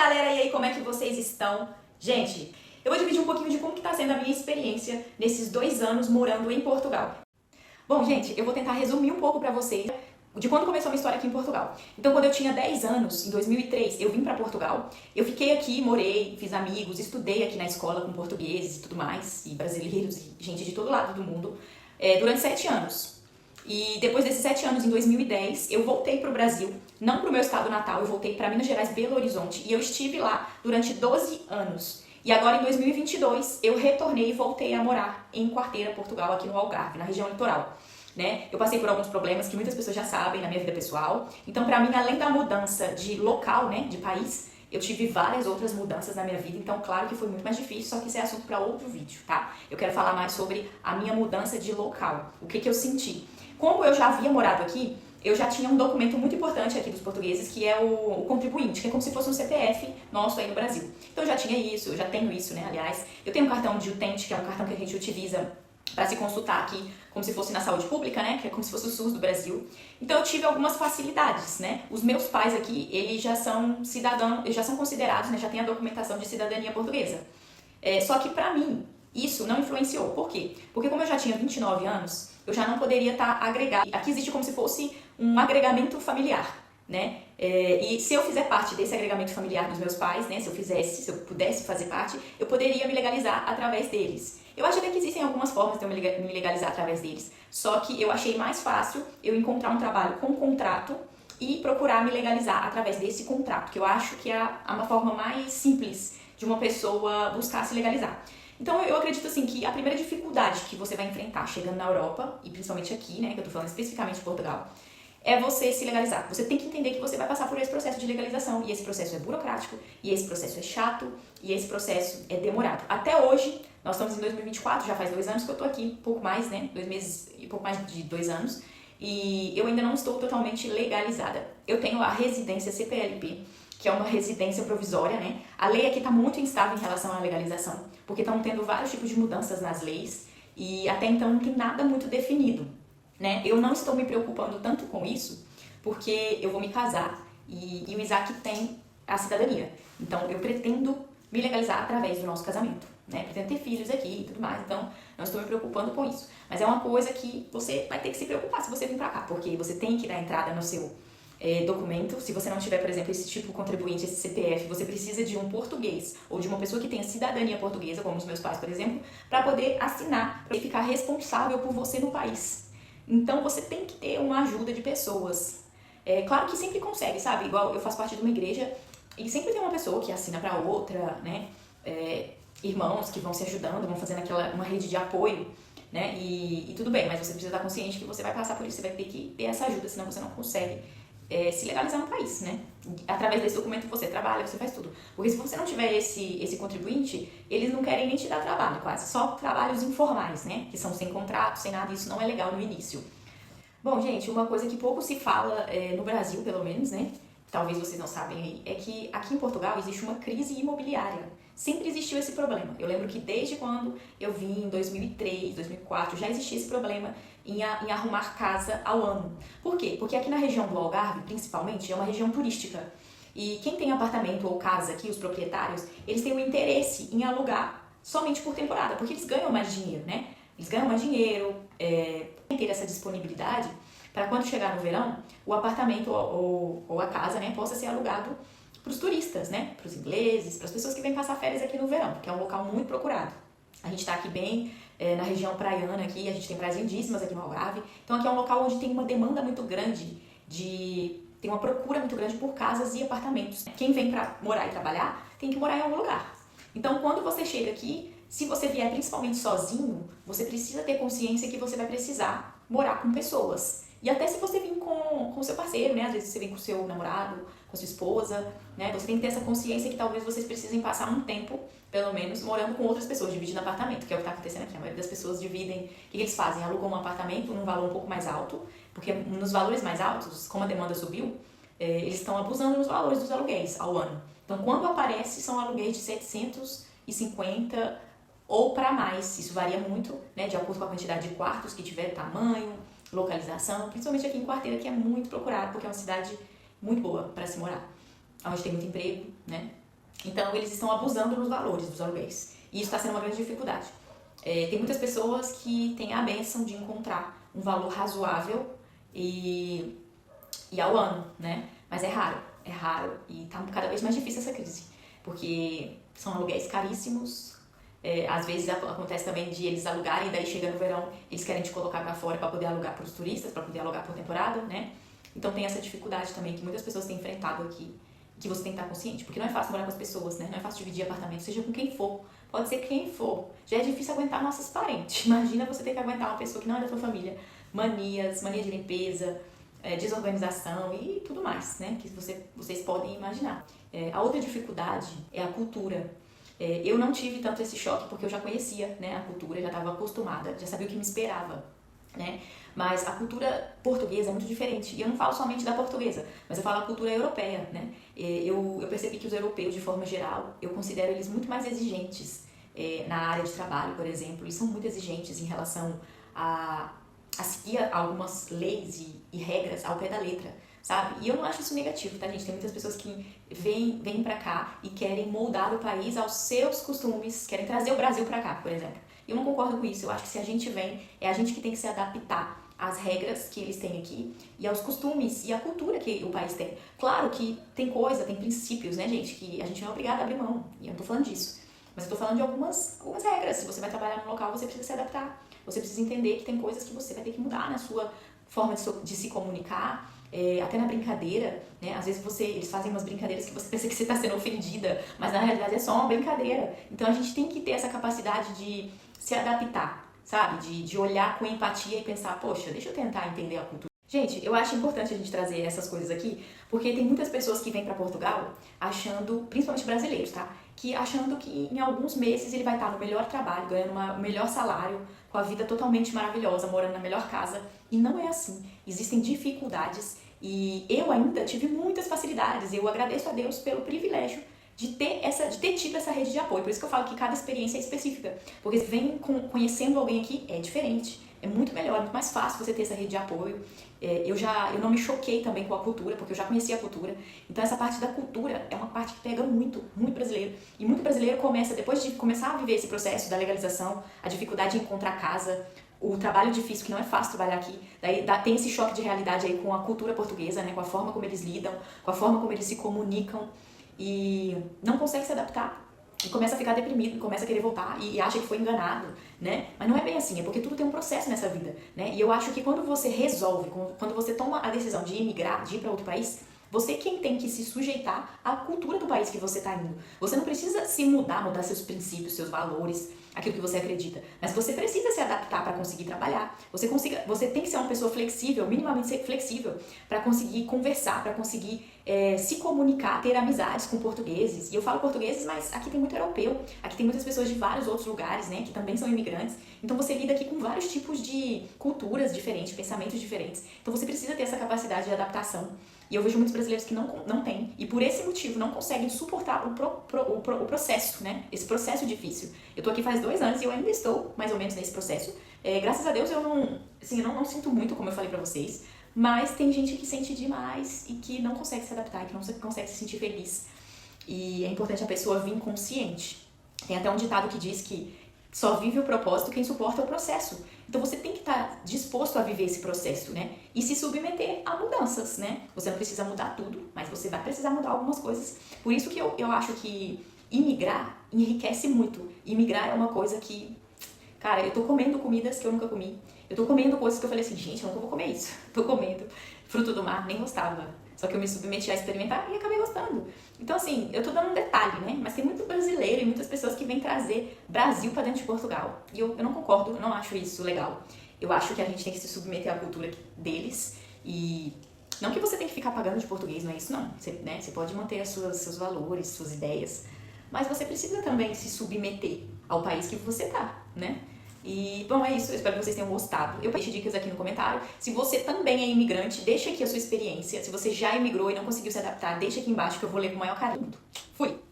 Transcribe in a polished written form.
galera, e aí, como é que vocês estão? Gente, eu vou dividir um pouquinho de como que tá sendo a minha experiência nesses 2 anos morando em Portugal. Bom, gente, eu vou tentar resumir um pouco pra vocês de quando começou a minha história aqui em Portugal. Então, quando eu tinha 10 anos, em 2003, eu vim pra Portugal. Eu fiquei aqui, morei, fiz amigos, estudei aqui na escola com portugueses e tudo mais, e brasileiros, e gente de todo lado do mundo, durante 7 anos. E depois desses 7 anos, em 2010, eu voltei pro Brasil, não pro meu estado natal, eu voltei pra Minas Gerais, Belo Horizonte, e eu estive lá durante 12 anos. E agora, em 2022, eu retornei e voltei a morar em Quarteira, Portugal, aqui no Algarve, na região litoral. Né? Eu passei por alguns problemas que muitas pessoas já sabem na minha vida pessoal. Então, pra mim, além da mudança de local, né, de país, eu tive várias outras mudanças na minha vida. Então, claro que foi muito mais difícil, só que isso é assunto pra outro vídeo, tá? Eu quero falar mais sobre a minha mudança de local, o que eu senti. Como eu já havia morado aqui, eu já tinha um documento muito importante aqui dos portugueses, que é o contribuinte, que é como se fosse um CPF nosso aí no Brasil. Então eu já tinha isso, eu já tenho isso, né, aliás. Eu tenho um cartão de utente, que é um cartão que a gente utiliza para se consultar aqui, como se fosse na saúde pública, né, que é como se fosse o SUS do Brasil. Então eu tive algumas facilidades, né. Os meus pais aqui, eles já são cidadãos, eles já são considerados, né, já têm a documentação de cidadania portuguesa. Só que pra mim, isso não influenciou. Por quê? Porque como eu já tinha 29 anos, eu já não poderia estar agregado. Aqui existe como se fosse um agregamento familiar, né? E se eu fizer parte desse agregamento familiar dos meus pais, né? Se eu pudesse fazer parte, eu poderia me legalizar através deles. Eu acho até que existem algumas formas de eu me legalizar através deles. Só que eu achei mais fácil eu encontrar um trabalho com contrato e procurar me legalizar através desse contrato, que eu acho que é uma forma mais simples de uma pessoa buscar se legalizar. Então eu acredito assim que a primeira dificuldade que você vai enfrentar chegando na Europa, e principalmente aqui, né, que eu tô falando especificamente de Portugal, é você se legalizar. Você tem que entender que você vai passar por esse processo de legalização, e esse processo é burocrático, e esse processo é chato, e esse processo é demorado. Até hoje, nós estamos em 2024, já faz 2 anos que eu tô aqui, pouco mais, né, 2 meses e pouco mais de 2 anos, e eu ainda não estou totalmente legalizada. Eu tenho a residência CPLP, que é uma residência provisória, né? A lei aqui está muito instável em relação à legalização, porque estão tendo vários tipos de mudanças nas leis e até então não tem nada muito definido, né? Eu não estou me preocupando tanto com isso, porque eu vou me casar e o Isaac tem a cidadania. Então eu pretendo me legalizar através do nosso casamento, né? Pretendo ter filhos aqui e tudo mais, então não estou me preocupando com isso. Mas é uma coisa que você vai ter que se preocupar se você vir pra cá, porque você tem que dar entrada no seu documento. Se você não tiver, por exemplo, esse tipo de contribuinte, esse CPF, você precisa de um português ou de uma pessoa que tenha cidadania portuguesa, como os meus pais, por exemplo, para poder assinar, para ficar responsável por você no país. Então você tem que ter uma ajuda de pessoas. Claro que sempre consegue, sabe? Igual eu faço parte de uma igreja e sempre tem uma pessoa que assina para outra, né? Irmãos que vão se ajudando, vão fazendo uma rede de apoio, né? E tudo bem, mas você precisa estar consciente que você vai passar por isso, você vai ter que ter essa ajuda, senão você não consegue se legalizar no país, né? Através desse documento você trabalha, você faz tudo. Porque se você não tiver esse contribuinte, eles não querem nem te dar trabalho quase, só trabalhos informais, né? Que são sem contrato, sem nada, isso não é legal no início. Bom, gente, uma coisa que pouco se fala no Brasil, pelo menos, né? Talvez vocês não sabem aí, é que aqui em Portugal existe uma crise imobiliária. Sempre existiu esse problema. Eu lembro que desde quando eu vim, em 2003, 2004, já existia esse problema em arrumar casa ao ano. Por quê? Porque aqui na região do Algarve, principalmente, é uma região turística. E quem tem apartamento ou casa aqui, os proprietários, eles têm o interesse em alugar somente por temporada, porque eles ganham mais dinheiro, né? Eles ganham mais dinheiro, ter essa disponibilidade para quando chegar no verão, o apartamento ou a casa, né, possa ser alugado para os turistas, né, para os ingleses, para as pessoas que vêm passar férias aqui no verão, que é um local muito procurado. A gente está aqui bem na região praiana aqui, a gente tem praias lindíssimas aqui no Algarve, então aqui é um local onde tem uma demanda muito grande, tem uma procura muito grande por casas e apartamentos. Quem vem para morar e trabalhar tem que morar em algum lugar. Então quando você chega aqui, se você vier principalmente sozinho, você precisa ter consciência que você vai precisar morar com pessoas. E até se você vir com o seu parceiro, né? Às vezes você vem com o seu namorado, com a sua esposa, né? Você tem que ter essa consciência que talvez vocês precisem passar um tempo, pelo menos, morando com outras pessoas, dividindo apartamento, que é o que está acontecendo aqui. A maioria das pessoas dividem. O que eles fazem? Alugam um apartamento num valor um pouco mais alto, porque nos valores mais altos, como a demanda subiu, eles estão abusando nos valores dos aluguéis ao ano. Então, quando aparece, são aluguéis de 750 ou para mais. Isso varia muito, né? De acordo com a quantidade de quartos que tiver, tamanho, localização, principalmente aqui em Quarteira, que é muito procurado, porque é uma cidade muito boa para se morar, onde tem muito emprego, né? Então, eles estão abusando nos valores dos aluguéis. E isso está sendo uma grande dificuldade. Tem muitas pessoas que têm a bênção de encontrar um valor razoável e ao ano, né? Mas é raro. E tá cada vez mais difícil essa crise. Porque são aluguéis caríssimos. Às vezes acontece também de eles alugarem, daí chega no verão, eles querem te colocar pra fora para poder alugar para os turistas, para poder alugar por temporada, né? Então tem essa dificuldade também que muitas pessoas têm enfrentado aqui, que você tem que estar consciente, porque não é fácil morar com as pessoas, né? Não é fácil dividir apartamento, seja com quem for, pode ser quem for. Já é difícil aguentar nossos parentes. Imagina você ter que aguentar uma pessoa que não é da sua família. Mania de limpeza, desorganização e tudo mais, né? Que vocês podem imaginar. A outra dificuldade é a cultura. Eu não tive tanto esse choque porque eu já conhecia, né, a cultura, já estava acostumada, já sabia o que me esperava, né? Mas a cultura portuguesa é muito diferente. E eu não falo somente da portuguesa, mas eu falo a cultura europeia, né? Eu percebi que os europeus, de forma geral, eu considero eles muito mais exigentes na área de trabalho, por exemplo. Eles são muito exigentes em relação a seguir algumas leis e regras ao pé da letra, sabe? E eu não acho isso negativo, tá, gente? Tem muitas pessoas que vêm pra cá e querem moldar o país aos seus costumes, querem trazer o Brasil pra cá, por exemplo. Eu não concordo com isso. Eu acho que se a gente vem, é a gente que tem que se adaptar às regras que eles têm aqui e aos costumes e à cultura que o país tem. Claro que tem princípios, né, gente, que a gente não é obrigado a abrir mão. E eu não tô falando disso. Mas eu tô falando de algumas regras. Se você vai trabalhar num local, você precisa se adaptar. Você precisa entender que tem coisas que você vai ter que mudar na sua forma de se comunicar, até na brincadeira, né? Às vezes eles fazem umas brincadeiras que você pensa que você está sendo ofendida, mas na realidade é só uma brincadeira. Então a gente tem que ter essa capacidade de se adaptar, sabe? De olhar com empatia e pensar, poxa, deixa eu tentar entender a cultura. Gente, eu acho importante a gente trazer essas coisas aqui, porque tem muitas pessoas que vêm para Portugal achando, principalmente brasileiros, tá? Achando que em alguns meses ele vai estar no melhor trabalho, ganhando o melhor salário, com a vida totalmente maravilhosa, morando na melhor casa. E não é assim. Existem dificuldades e eu ainda tive muitas facilidades. Eu agradeço a Deus pelo privilégio de ter tido essa rede de apoio. Por isso que eu falo que cada experiência é específica. Porque vem conhecendo alguém aqui é diferente. É muito melhor, é muito mais fácil você ter essa rede de apoio. Eu não me choquei também com a cultura, porque eu já conhecia a cultura. Então essa parte da cultura é uma parte que pega muito brasileiro. E muito brasileiro depois de começar a viver esse processo da legalização, a dificuldade de encontrar casa, o trabalho difícil, que não é fácil trabalhar aqui, daí tem esse choque de realidade aí com a cultura portuguesa, né, com a forma como eles lidam, com a forma como eles se comunicam, e não consegue se adaptar. E começa a ficar deprimido, começa a querer voltar e acha que foi enganado, né? Mas não é bem assim, é porque tudo tem um processo nessa vida, né? E eu acho que quando você resolve, quando você toma a decisão de emigrar, de ir para outro país, você quem tem que se sujeitar à cultura do país que você está indo. Você não precisa se mudar seus princípios, seus valores, aquilo que você acredita, mas você precisa se adaptar para conseguir trabalhar. Você tem que ser uma pessoa flexível, minimamente flexível, para conseguir conversar, para conseguir se comunicar, ter amizades com portugueses. E eu falo portugueses, mas aqui tem muito europeu, aqui tem muitas pessoas de vários outros lugares, né, que também são imigrantes. Então você lida aqui com vários tipos de culturas diferentes, pensamentos diferentes. Então você precisa ter essa capacidade de adaptação. E eu vejo muitos brasileiros que não têm, e por esse motivo não conseguem suportar o processo, né? Esse processo difícil. Eu tô aqui faz 2 anos e eu ainda estou mais ou menos nesse processo. Graças a Deus eu não sinto muito, como eu falei pra vocês, mas tem gente que sente demais e que não consegue se adaptar, que não consegue se sentir feliz. E é importante a pessoa vir consciente. Tem até um ditado que diz que só vive o propósito quem suporta o processo. Então você tem que estar disposto a viver esse processo, né? E se submeter a mudanças, né? Você não precisa mudar tudo, mas você vai precisar mudar algumas coisas. Por isso que eu acho que imigrar enriquece muito. Imigrar é uma coisa que, cara, eu tô comendo comidas que eu nunca comi. Eu tô comendo coisas que eu falei assim, gente, eu nunca vou comer isso. Tô comendo fruto do mar, nem gostava. Só que eu me submeti a experimentar e acabei gostando. Então, assim, eu tô dando um detalhe, né? Mas tem muito brasileiro e muitas pessoas que vêm trazer Brasil pra dentro de Portugal. E eu não concordo, eu não acho isso legal. Eu acho que a gente tem que se submeter à cultura deles. E não que você tem que ficar pagando de português, não é isso não. Você pode manter seus valores, suas ideias. Mas você precisa também se submeter ao país que você tá, né? E, bom, é isso. Eu espero que vocês tenham gostado. Eu deixo dicas aqui no comentário. Se você também é imigrante, deixa aqui a sua experiência. Se você já imigrou e não conseguiu se adaptar, deixa aqui embaixo que eu vou ler com o maior carinho. Fui!